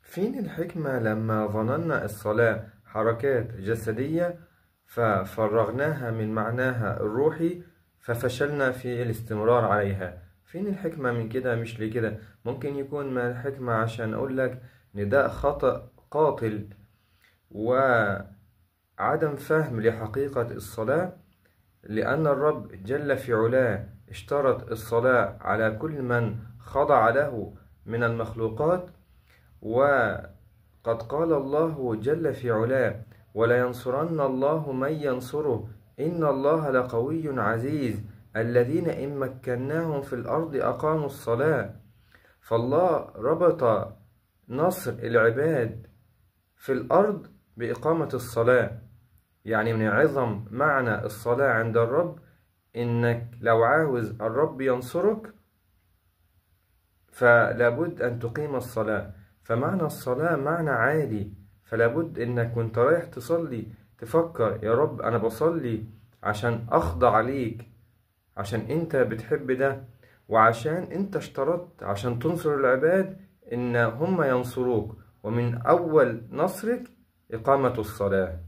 فين الحكمة لما ظننا الصلاة حركات جسدية ففرغناها من معناها الروحي ففشلنا في الاستمرار عليها؟ فين الحكمة من كده؟ مش لكده ممكن يكون ما الحكمة عشان أقول لك نداء خطأ قاتل وعدم فهم لحقيقة الصلاة، لأن الرب جل في علاه اشترط الصلاة على كل من خضع له من المخلوقات. وقد قال الله جل في علاه: ولينصرن الله من ينصره إن الله لقوي عزيز الذين إن مكناهم في الأرض أقاموا الصلاة. فالله ربط نصر العباد في الأرض بإقامة الصلاة. يعني من عظم معنى الصلاة عند الرب إنك لو عاوز الرب ينصرك فلابد أن تقيم الصلاة. فمعنى الصلاة معنى عالي، فلابد إنك وانت رايح تصلي تفكر: يا رب أنا بصلي عشان أخضع ليك، عشان أنت بتحب ده، وعشان أنت اشترطت عشان تنصر العباد إن هم ينصروك، ومن أول نصرك إقامة الصلاة.